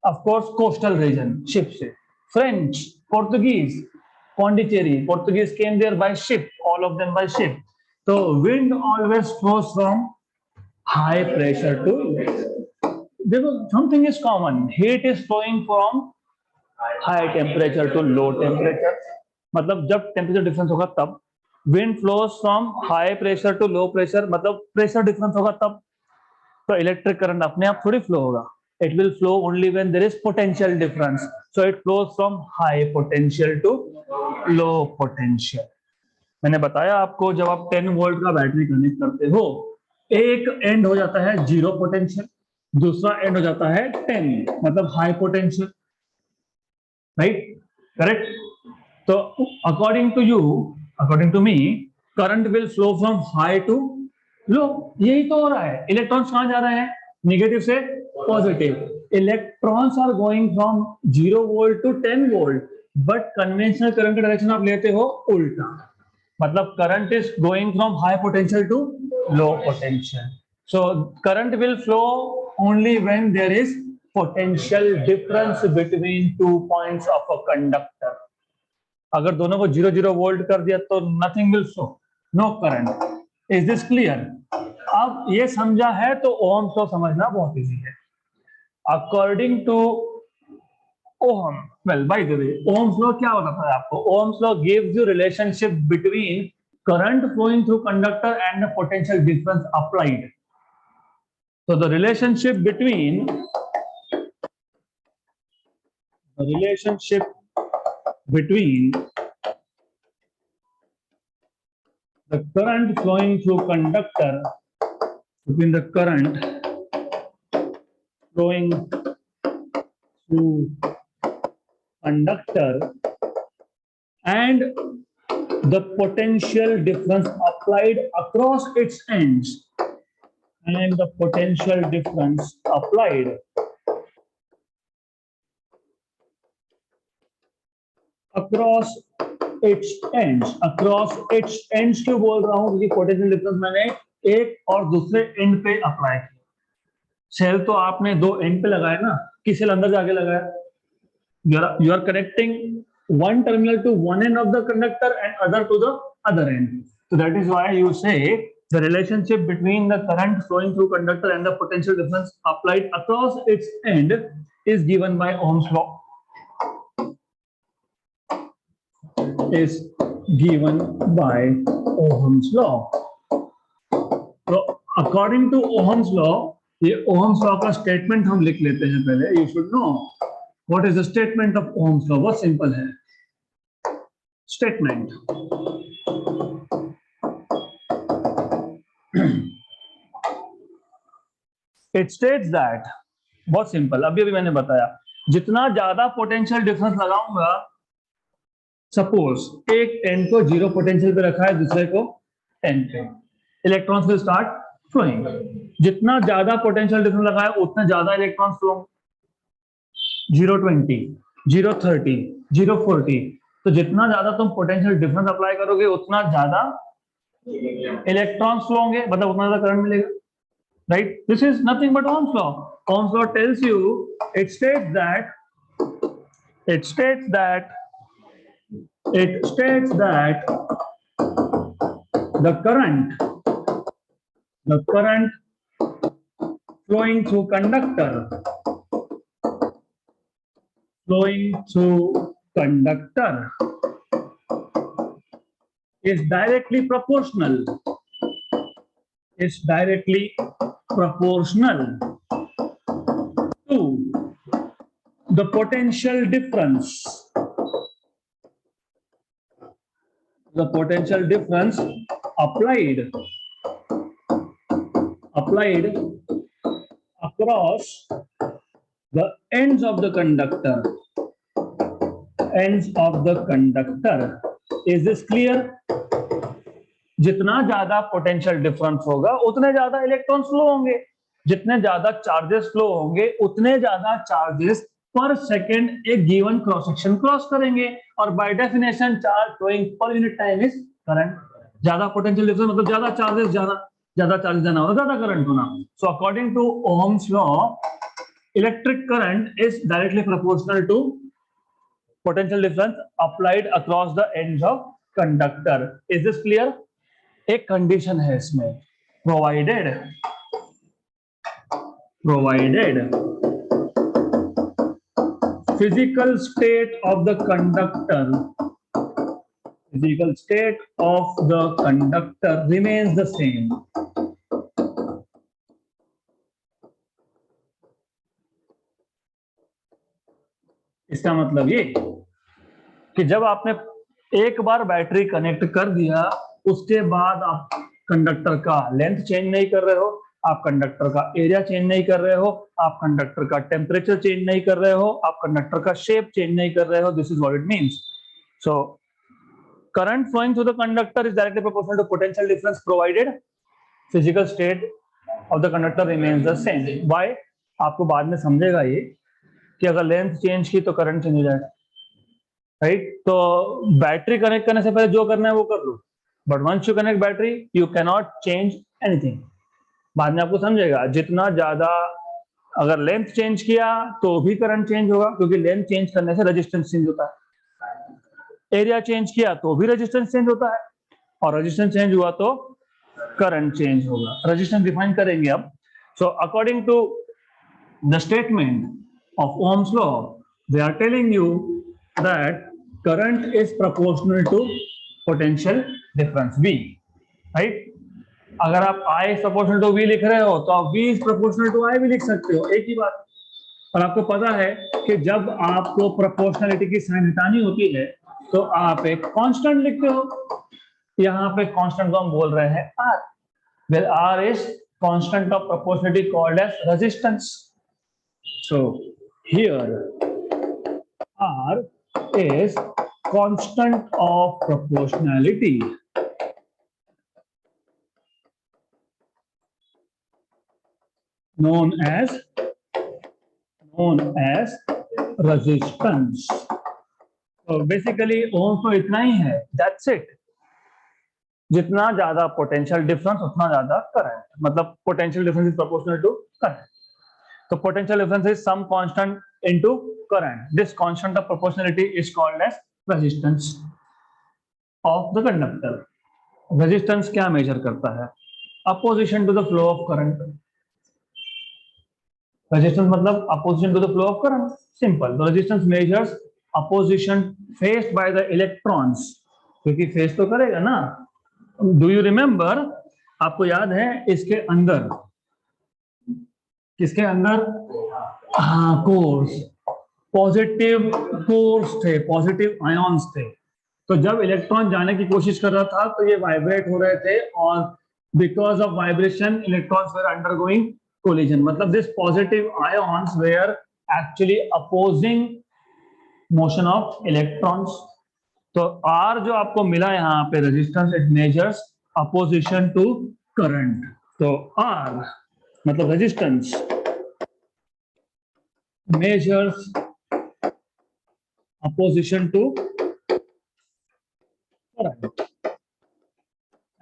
of course coastal region, ship से। French, Portuguese, Pondicherry, Portuguese came there by ship, all of them by ship। तो wind always flows from high pressure to, देखो something is common, heat is flowing from high temperature to low temperature, मतलब जब temperature difference होगा तब। Wind flows from high pressure to low pressure, मतलब pressure difference होगा तब। तो electric current अपने आप थोड़ी फ्लो होगा, it will flow only when there is potential difference, so it flows from high potential to low potential. मैंने बताया आपको, जब आप 10 वोल्ट का बैटरी कनेक्ट करते हो, एक एंड हो जाता है जीरो पोटेंशियल, दूसरा एंड हो जाता है 10, मतलब हाई पोटेंशियल, राइट? करेक्ट? तो according to you, according to me, current will flow from high to low. यही तो हो रहा है। इलेक्ट्रॉन्स कहां जा रहे हैं? नेगेटिव से positive. Electrons are going from 0 volt to 10 volt, but conventional current का डायरेक्शन आप लेते हो उल्टा, मतलब current is going from high potential to low potential. So current will flow only when there is potential difference between 2 points of a conductor. अगर दोनों को 0 0 volt कर दिया तो nothing will flow, no current. Is this clear? अब ये समझा है तो ओहम्स लॉ समझना बहुत इजी है। According to Ohm, well by the way, Ohm's law क्या बताता है आपको? Ohm's law gives you relationship between current flowing through conductor and the potential difference applied. So the relationship between the current flowing through conductor, between the current flowing through conductor and the potential difference applied across its ends, and the potential difference applied across its ends, across its ends क्यों बोल रहा हूं? क्योंकि potential difference मैंने एक और दूसरे and पे अप्लाई किया। सेल तो आपने दो एंड पे लगाया ना, किस सेल अंदर जाके लगाया? You are connecting one terminal to one end of the conductor and other to the other end. So that is why you say the relationship between the current flowing through conductor and the potential difference applied across its end is given by Ohm's law. Is given by Ohm's law. So according to Ohm's law, ये Ohm's law का statement हम लिख लेते हैं पहले। You should know what is the statement of Ohm's law. बहुत simple है statement. It states that, बहुत सिंपल, अभी अभी मैंने बताया, जितना ज्यादा पोटेंशियल डिफरेंस लगाऊंगा, सपोज एक एंड को 0 पोटेंशियल पे रखा है, दूसरे को 10 पे, इलेक्ट्रॉन्स विल स्टार्ट फ्लोइंग। जितना ज्यादा पोटेंशियल डिफरेंस लगाया उतना ज्यादा इलेक्ट्रॉन्स फ्लो। 0 20, 0 30, 0 40, तो जितना ज्यादा तुम पोटेंशियल डिफरेंस अप्लाई करोगे उतना ज्यादा इलेक्ट्रॉन्स फ्लो होंगे, मतलब उतना ज्यादा करंट मिलेगा, right? This is nothing but Ohm's law. Ohm's law tells you, it states that the current flowing through conductor is directly proportional to the potential difference applied across the ends of the conductor. Is this clear? जितना ज्यादा potential difference होगा उतने ज्यादा electrons flow होंगे, जितने ज्यादा charges flow होंगे उतने ज्यादा चार्जेस पर सेकंड एक गिवन क्रॉस सेक्शन क्रॉस करेंगे, और by definition charge flowing per unit time is current. ज्यादा पोटेंशियल डिफरेंस मतलब ज्यादा चार्जेस जाना होगा, ज्यादा करंट होना। So according to Ohm's law, electric current is directly proportional to potential difference applied across the ends of conductor. Is this clear? एक condition है इसमें, provided physical state of the conductor physical state of the conductor remains the same. इसका मतलब ये कि जब आपने एक बार बैटरी कनेक्ट कर दिया, उसके बाद आप कंडक्टर का लेंथ चेंज नहीं कर रहे हो, आप कंडक्टर का एरिया चेंज नहीं कर रहे हो, आप कंडक्टर का टेम्परेचर चेंज नहीं कर रहे हो, आप कंडक्टर का शेप चेंज नहीं कर रहे हो. This is what it means. So current flowing through the conductor is directly proportional to potential difference provided physical state of the conductor remains the same. Why? आपको बाद में समझेगा ये कि अगर लेंथ चेंज की तो करंट चेंज हो जाएगा, राइट? तो बैटरी कनेक्ट करने से पहले जो करना है वो कर लो, but once you connect battery you can not change anything. बाद में आपको समझेगा जितना ज्यादा अगर लेंथ चेंज किया तो भी करंट चेंज होगा, क्योंकि लेंथ चेंज करने से रेजिस्टेंस चेंज होता है. एरिया चेंज किया तो भी रेजिस्टेंस चेंज होता है, और रेजिस्टेंस चेंज हुआ तो करंट चेंज होगा. रेजिस्टेंस डिफाइन करेंगे अब. So according to the statement of Ohm's law, they are telling you that current is proportional to potential difference V, right? अगर आप I is proportional to V लिख रहे हो तो आप V is proportional to I भी लिख सकते हो, एक ही बात. और आपको पता है कि जब आपको प्रोपोर्शनलिटी की साइन हटानी होती है तो आप एक कांस्टेंट लिखते हो. यहाँ पे कांस्टेंट को हम बोल रहे हैं R, where R is constant of proportionality called as resistance. So here R is constant of proportionality known as resistance. तो बेसिकली ओम तो इतना ही है, दैट्स इट. जितना ज्यादा पोटेंशियल डिफरेंस उतना ज्यादा करंट, मतलब potential difference is proportional to current. तो potential difference is some constant into current. This constant of proportionality is called as resistance of the conductor. Resistance क्या मेजर करता है? Opposition to the flow of current. Resistance मतलब opposition to the flow of current. Simple. The resistance measures opposition faced by the electrons, क्योंकि face तो करेगा ना. Do you remember, आपको याद है इसके अंदर, किसके अंदर? हाँ, कोर्स. पॉजिटिव कोर्स थे, पॉजिटिव आयॉन्स थे. तो जब इलेक्ट्रॉन जाने की कोशिश कर रहा था तो ये वाइब्रेट हो रहे थे, और because of vibration electrons were undergoing collision. मतलब this positive ions were actually opposing motion of electrons. तो R जो आपको मिला यहाँ पे resistance, it measures opposition to current. तो R मतलब resistance measures opposition to current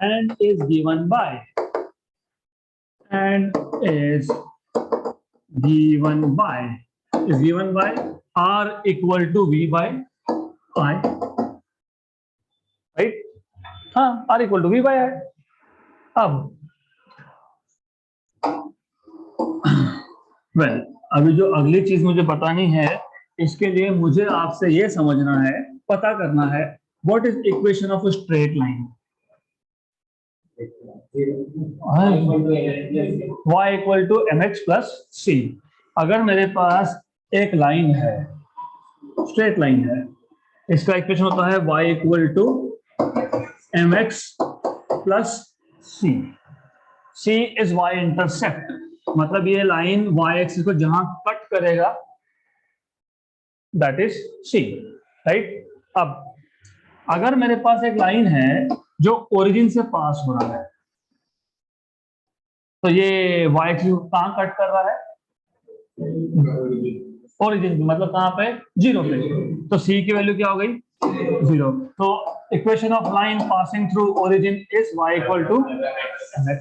and is given by R equal to V by I, right? हाँ, R equal to V by I. अब well, अभी जो अगली चीज मुझे बतानी है, इसके लिए मुझे आपसे ये समझना है, पता करना है, what is equation of a straight line? Y equal to mx plus c. अगर मेरे पास एक लाइन है, स्ट्रेट लाइन है, इसका इक्वेशन होता है y equal to mx plus c. c is y intercept, मतलब ये लाइन y एक्सिस को जहां कट करेगा दैट इज c, राइट? अब अगर मेरे पास एक लाइन है जो ओरिजिन से पास हो रहा है, तो ये y एक्सिस कहां कट कर रहा है? ओरिजिन, मतलब कहां पे? 0 पे. तो c की वैल्यू क्या हो गई? 0. तो equation of line passing through origin is y equal to mx.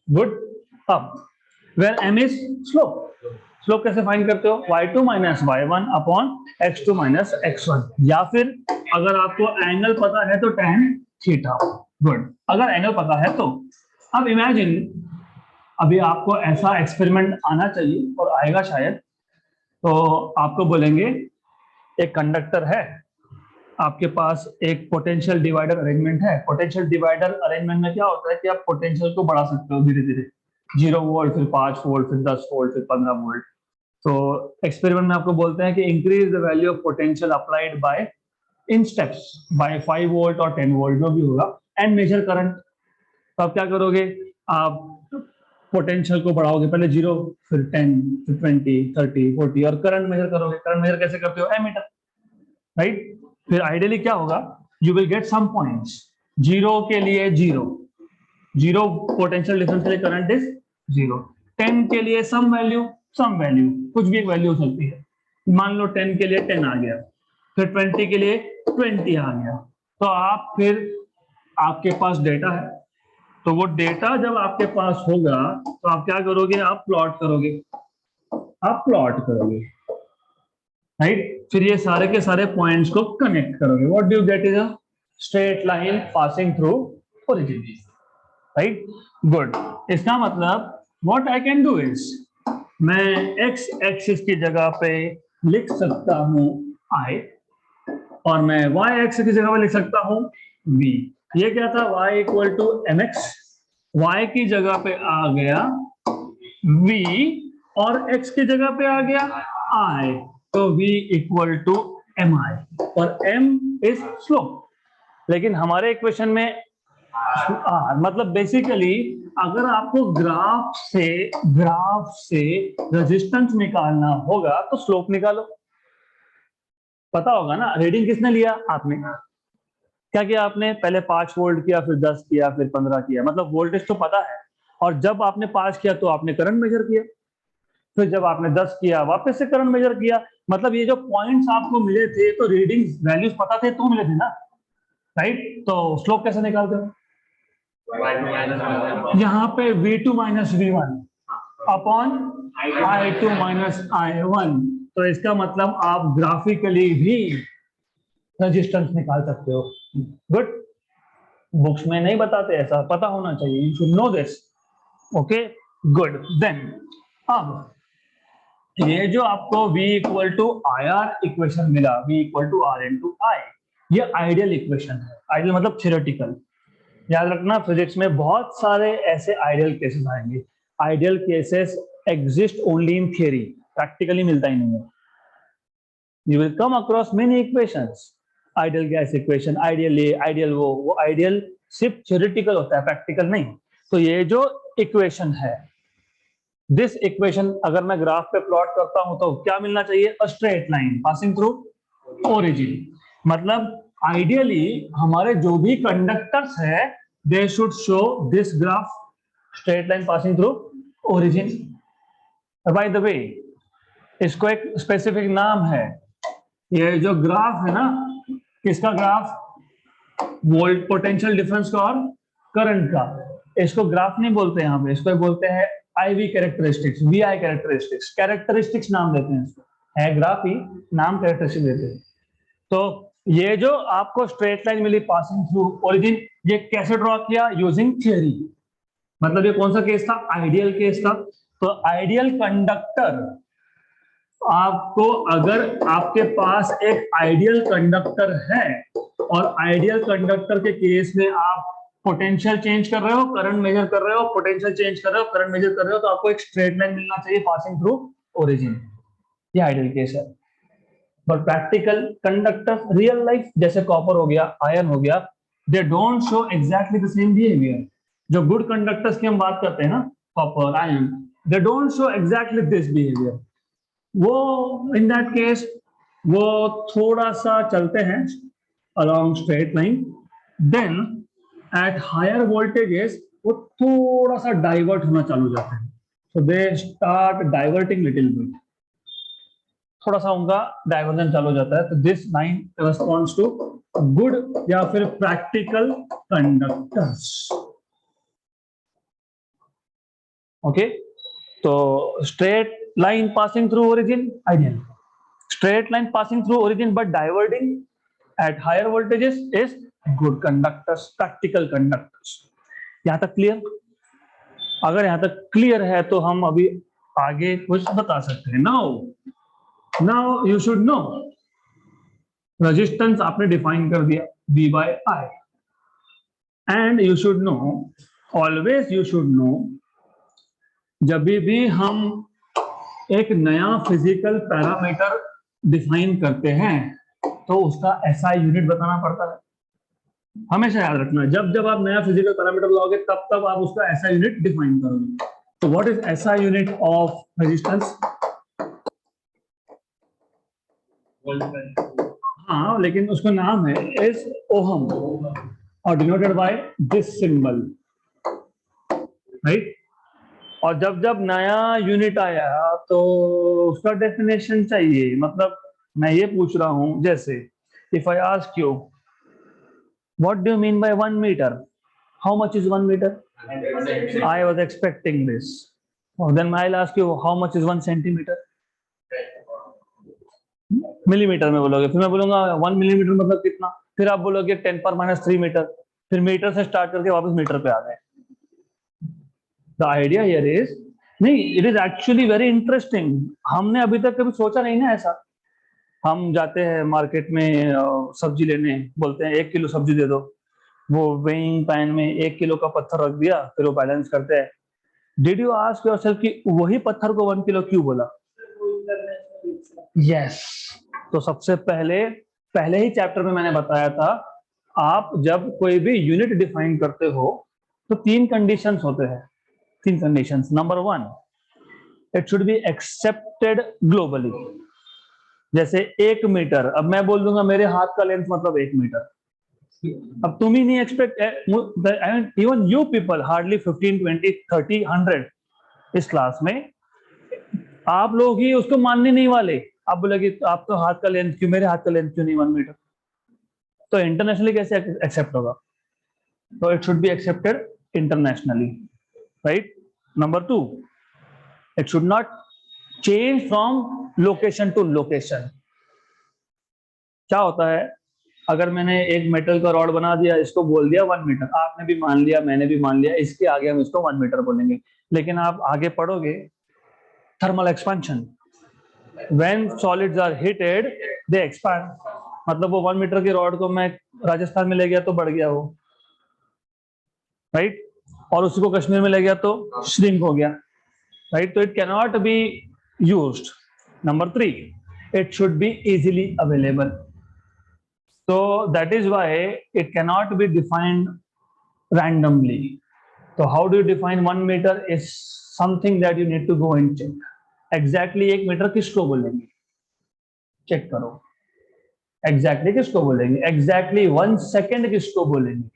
Good. अब where m is slope. Slope कैसे फाइंड करते हो? y2 minus y1 upon x2 minus x1. या फिर अगर आपको एंगल पता है तो tan थीटा. गुड. अगर एंगल पता है तो अब इमेजिन, अभी आपको ऐसा एक्सपेरिमेंट आना चाहिए और आएगा शायद. तो आपको बोलेंगे एक कंडक्टर है आपके पास एक पोटेंशियल डिवाइडर अरेंजमेंट है। पोटेंशियल डिवाइडर अरेंजमेंट में क्या होता है कि आप पोटेंशियल को बढ़ा सकते हो धीरे धीरे, 0 वोल्ट, फिर 5 वोल्ट, फिर 10 वोल्ट, फिर 15 वोल्ट। तो एक्सपेरिमेंट में आपको बोलते हैं कि increase the value of potential applied by in steps by 5 volt और 10 वोल्ट जो भी होगा, एंड मेजर करंट। तो आप क्या करोगे, आप पोटेंशियल को बढ़ाओगे, पहले 0, फिर 10, फिर 20, 30, 40, और करंट मेजर करोगे। करंट मेजर कैसे करते हो, एमीटर, राइट। फिर आइडियली क्या होगा, you will get some points. 0 के लिए 0, 0 पोटेंशियल डिफरेंस के लिए करंट इज 0। 10 के लिए सम वैल्यू, सम वैल्यू कुछ भी एक वैल्यू हो सकती है, मान लो 10 के लिए 10 आ गया, फिर 20 के लिए 20 आ गया। तो आप फिर आपके पास डेटा है, तो वो डेटा जब आपके पास होगा तो आप क्या करोगे, आप प्लॉट करोगे, आप प्लॉट करोगे, राइट। फिर ये सारे के सारे पॉइंट्स को कनेक्ट करोगे। What do you get is a straight line passing through origin, right. Good. इसका मतलब what I can do is, मैं एक्स एक्सिस की जगह पे लिख सकता हूं आई, और मैं वाई एक्सिस की जगह पे लिख सकता हूं वी। ये क्या था, y equal to m x, y की जगह पे आ गया v, और x की जगह पे आ गया i, तो v इक्वल टू एम आई, और m इज स्लोप। लेकिन हमारे इक्वेशन में r, मतलब बेसिकली अगर आपको ग्राफ से रेजिस्टेंस निकालना होगा तो स्लोप निकालो। पता होगा ना, रीडिंग किसने लिया, आपने। क्या किया आपने, पहले 5 वोल्ट किया, फिर 10 किया, फिर 15 किया, मतलब वोल्टेज तो पता है। और जब आपने 5 किया तो आपने करंट मेजर किया, फिर जब आपने 10 किया वापस से करंट मेजर किया। मतलब ये जो पॉइंट्स आपको मिले थे तो रीडिंग वैल्यूज पता थे तो मिले थे ना, राइट। तो स्लोप कैसे निकालते हो, यहाँ पे V2 minus V1 upon I2 minus I1। तो इसका मतलब आप ग्राफिकली भी रेजिस्टेंस निकाल सकते हो। गुड। बुक्स में नहीं बताते, ऐसा पता होना चाहिए, you should know this. Okay, good. Then अब ये जो आपको V equal to I R equation मिला, V equal to R into I, ये आइडियल इक्वेशन है। आइडियल मतलब थियोरेटिकल। याद रखना, फिजिक्स में बहुत सारे ऐसे आइडियल केसेस आएंगे। Ideal cases exist only in theory, practically मिलता ही नहीं है। You will come across many equations, ideal gas equation, ideal ये, आइडियल वो आइडियल सिर्फ थियोरेटिकल होता है, प्रैक्टिकल नहीं। तो ये जो इक्वेशन है, दिस इक्वेशन अगर मैं ग्राफ पे प्लॉट करता हूं तो क्या मिलना चाहिए, a straight line passing through origin. मतलब आइडियली हमारे जो भी कंडक्टर्स है they should show this graph, straight line passing through origin. Bye the वे, इसको एक स्पेसिफिक नाम है। ये जो ग्राफ है ना, किसका ग्राफ, वोल्ट पोटेंशियल डिफरेंस का और करंट का, इसको ग्राफ नहीं बोलते यहाँ पे, इसको बोलते हैं IV characteristics, VI characteristics. Characteristics नाम देते हैं इसको, है ग्राफ ही, नाम कैरेक्टरिस्टिक्स देते हैं। तो ये जो आपको स्ट्रेट लाइन मिली पासिंग थ्रू ओरिजिन, ये कैसे ड्रॉ किया, यूजिंग थियरी। मतलब ये कौन सा केस था, आइडियल केस था। तो आइडियल कंडक्टर, आपको अगर आपके पास एक आइडियल कंडक्टर है और आइडियल कंडक्टर के केस में आप पोटेंशियल चेंज कर रहे हो, करंट मेजर कर रहे हो, पोटेंशियल चेंज कर रहे हो, करंट मेजर कर रहे हो, तो आपको एक स्ट्रेट लाइन मिलना चाहिए पासिंग थ्रू ओरिजिन। ये आइडियल केस है। But practical conductor real life, जैसे कॉपर हो गया, आयरन हो गया, they don't show exactly the same behaviour. जो गुड कंडक्टर्स की हम बात करते हैं ना, copper, iron, they don't show exactly this behaviour. वो इन दैट केस वो थोड़ा सा चलते हैं along straight line, then at higher voltages वो थोड़ा सा डाइवर्ट होना चालू हो जाते हैं, so they start diverting little bit, थोड़ा सा उनका डाइवर्जन चालू हो जाता है। तो this line corresponds to good या फिर प्रैक्टिकल कंडक्टर्स। ओके, तो straight line passing through origin, ideal. Straight line passing through origin but diverting at higher voltages is good conductors, practical conductors. यहां तक क्लियर? अगर यहां तक क्लियर है तो हम अभी आगे कुछ बता सकते हैं। Now you should no resistance आपने डिफाइन कर दिया V by I, and you should no, always you should no, जब भी हम एक नया फिजिकल पैरामीटर डिफाइन करते हैं तो उसका SI यूनिट बताना पड़ता है। हमेशा याद रखना, जब जब आप नया फिजिकल पैरामीटर लाओगे तब तब आप उसका SI यूनिट डिफाइन करोगे। तो what is SI unit of resistance? हाँ, लेकिन उसका नाम है इज ओहम और denoted by this symbol, right. और जब जब नया यूनिट आया तो उसका डेफिनेशन चाहिए। मतलब मैं ये पूछ रहा हूं, जैसे if I ask you what do you mean by 1 metre, how much is 1 metre? I was expecting this. Then I will ask you how much is 1 centimetre? Millimetre में बोलोगे, फिर मैं बोलूंगा 1 मिलीमीटर मतलब कितना, फिर आप बोलोगे 10⁻³ मीटर, फिर मीटर से स्टार्ट करके वापस मीटर पे आ गए। द आइडिया हियर इज, नहीं, it is actually very interesting. हमने अभी तक कभी सोचा नहीं ना ऐसा। हम जाते हैं मार्केट में सब्जी लेने, बोलते हैं 1 किलो सब्जी दे दो, वो वेइंग पैन में 1 किलो का पत्थर रख दिया, फिर वो बैलेंस करते हैं। डिड यू आस्क योरसेल्फ कि वही पत्थर को 1 किलो क्यों बोला? यस। तो सबसे पहले ही चैप्टर में मैंने बताया था, आप जब कोई भी यूनिट डिफाइन करते हो तो 3 कंडीशंस होते हैं। 3 conditions. Number 1, it should be accepted globally. जैसे 1 मीटर, अब मैं बोल दूंगा मेरे हाथ का लेंथ मतलब 1 मीटर। अब तुम ही नहीं expect, even you people hardly 15, 20, 30, 100 इस क्लास में, आप लोग ही उसको मानने नहीं वाले। आप बोलेगे आप तो हाथ का लेंथ क्यों, मेरे हाथ का लेंथ क्यों नहीं 1 मीटर? तो इंटरनेशनली कैसे एक्सेप्ट होगा? तो it should be accepted internationally, right. Number 2, it should not change from location to location. क्या होता है, अगर मैंने एक मेटल का रॉड बना दिया, इसको बोल दिया 1 मीटर, आपने भी मान लिया, मैंने भी मान लिया, इसके आगे हम इसको 1 मीटर बोलेंगे। लेकिन आप आगे पढ़ोगे, thermal expansion, when solids are heated they expand. मतलब वो 1 मीटर के रॉड को मैं राजस्थान में ले गया तो बढ़ गया वो, राइट, और उसी को कश्मीर में ले गया तो श्रिंक हो गया, राइट। तो it cannot be used. Number 3, it should be easily available. So that is why it cannot be defined randomly. So how do you define 1 meter is something that you need to go and check. Exactly 1 metre किसको बोलेंगे, check करो। Exactly किसको बोलेंगे, exactly 1 second किसको बोलेंगे,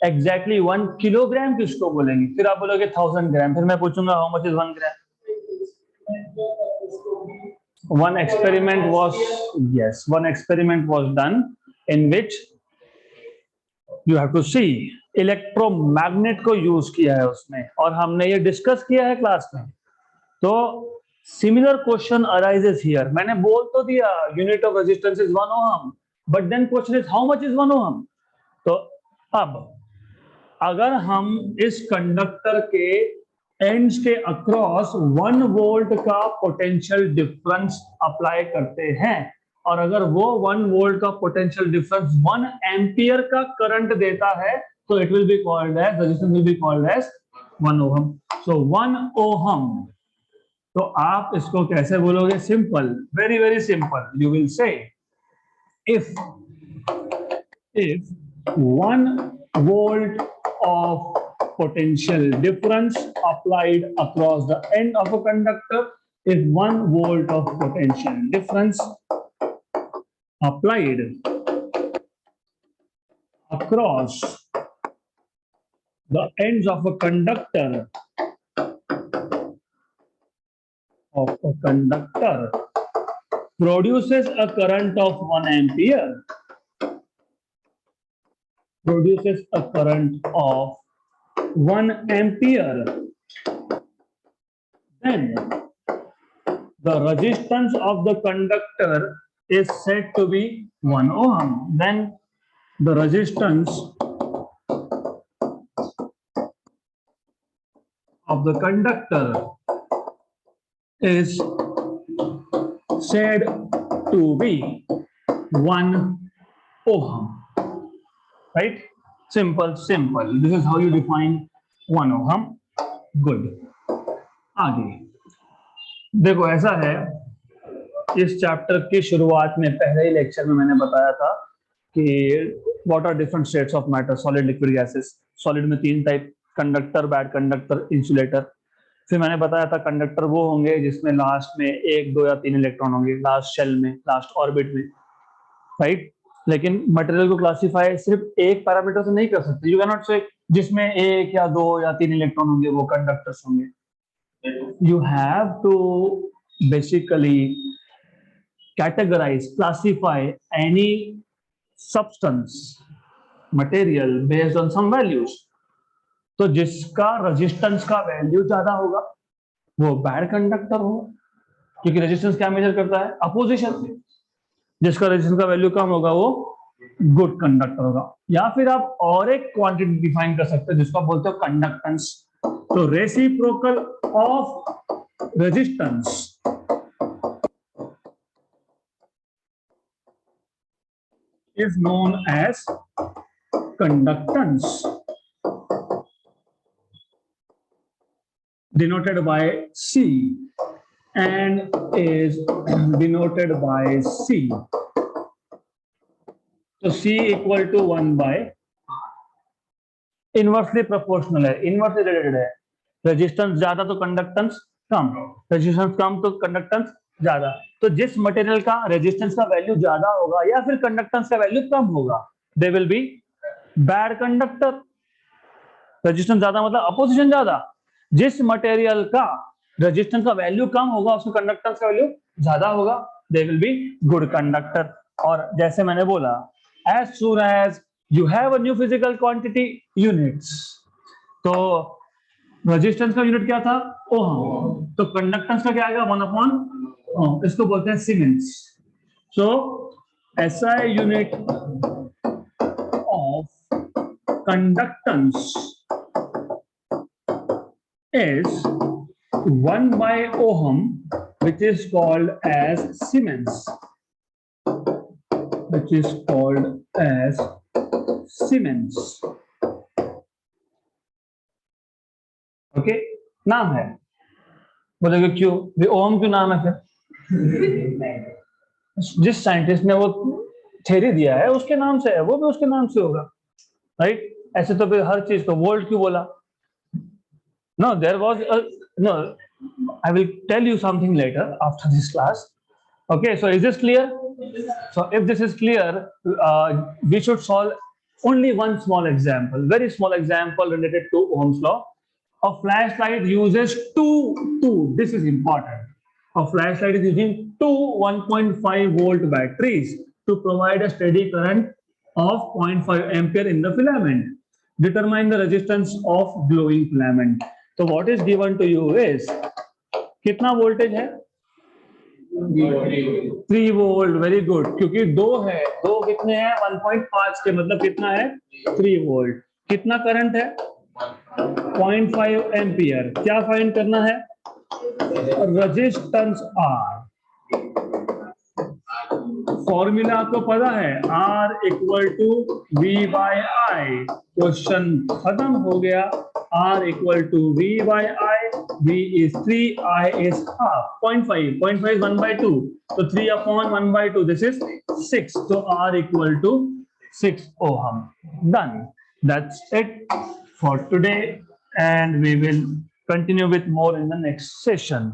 exactly 1 kilogram किसको बोलेंगे। फिर आप बोलोगे 1000 ग्राम, फिर मैं पूछूंगा how much is 1 gram. One experiment was done in which you have to see electromagnet को यूज किया है उसमें, और हमने ये डिस्कस किया है क्लास में। तो सिमिलर क्वेश्चन अराइजेस हियर। मैंने बोल तो दिया unit of resistance is 1 ohm, but then question is how much is 1 ohm. तो अब अगर हम इस कंडक्टर के एंड्स के अक्रॉस 1 वोल्ट का पोटेंशियल डिफरेंस अप्लाई करते हैं, और अगर वो 1 वोल्ट का पोटेंशियल डिफरेंस 1 एम्पियर का करंट देता है, तो it will be called as, resistance will be called as 1 ohm. So 1 ohm, तो आप इसको कैसे बोलोगे? Simple, very very simple. You will say if 1 volt of potential difference applied across the end of a conductor, if 1 volt of potential difference applied across the ends of a conductor produces a current of 1 ampere, produces a current of 1 ampere, then the resistance of the conductor is said to be 1 ohm. Then the resistance of the conductor is said to be 1 ohm, right? Simple. This is how you define 1 ohm. Good. आगे देखो, ऐसा है, इस chapter की शुरुआत में पहले ही lecture में मैंने बताया था कि what are different states of matter, solid, liquid, gases. सॉलिड में 3 type, conductor, bad conductor, insulator. फिर मैंने बताया था कंडक्टर वो होंगे जिसमें लास्ट में 1, 2 या 3 इलेक्ट्रॉन होंगे, लास्ट शेल में, लास्ट ऑर्बिट में, राइट? लेकिन मटेरियल को क्लासिफाई सिर्फ एक पैरामीटर से नहीं कर सकते। यू कैन नॉट से जिसमें 1 या 2 या 3 इलेक्ट्रॉन होंगे वो कंडक्टर्स होंगे। You have to basically categorize, classify any substance, material based on some values. तो जिसका रेजिस्टेंस का वैल्यू ज्यादा होगा वो बैड कंडक्टर होगा, क्योंकि रेजिस्टेंस क्या मेजर करता है? अपोजिशन। जिसका रेजिस्टेंस का वैल्यू कम होगा वो गुड कंडक्टर होगा। या फिर आप और एक क्वांटिटी डिफाइन कर सकते हैं जिसको आप बोलते हो कंडक्टेंस। तो reciprocal of resistance is known as conductance, denoted by C, and is denoted by C. So C equal to 1 by inversely proportional है, इनवर्सली रिलेटेड है। रेजिस्टेंस ज्यादा तो कंडक्टेंस कम, रेजिस्टेंस कम तो कंडक्टेंस ज्यादा। तो जिस मटेरियल का रेजिस्टेंस का वैल्यू ज्यादा होगा या फिर कंडक्टेंस का वैल्यू कम होगा, they will be bad conductor. Resistance ज्यादा मतलब अपोजिशन ज्यादा। जिस मटेरियल का रेजिस्टेंस का वैल्यू कम होगा उसमें कंडक्टेंस का वैल्यू ज्यादा होगा, they will be good conductor. और जैसे मैंने बोला, as soon as you have a new physical quantity, units, तो रेजिस्टेंस का यूनिट क्या था? ओम। तो कंडक्टेंस का क्या आएगा? 1 अपॉन ओम। इसको बोलते हैं siemens. So SI unit of conductance is 1 by ohm, which is called as Siemens, which is called as Siemens. Okay, नाम है। बोलेगे क्यों? वे ओम क्यों नाम है? फिर जिस साइंटिस्ट ने वो थ्योरी दिया है उसके नाम से है, वो भी उसके नाम से होगा, राइट? ऐसे तो फिर हर चीज को वोल्ट क्यों बोला? No, there was no, I will tell you something later after this class. Okay, so is this clear? So if this is clear, we should solve only one small example, very small example related to Ohm's law. A flashlight uses two. This is important. A flashlight is using two 1.5 volt batteries to provide a steady current of 0.5 ampere in the filament. Determine the resistance of glowing filament. So what is given to you is कितना voltage है? 3 volt. Very good, क्योंकि 2 है, 2 कितने हैं? 1.5 के, मतलब कितना है? 3 वोल्ट। कितना करंट है? 0.5 एम्पियर। क्या फाइंड करना है? Resistance R। फॉर्मूला आपको पता है, R equal to V by I। Question खत्म हो गया। R equal to V by I, V is 3, I is half, 0.5 is 1 by 2, so 3 upon 1 by 2, this is 6, so R equal to 6 ohm. Done. That's it for today, and we will continue with more in the next session.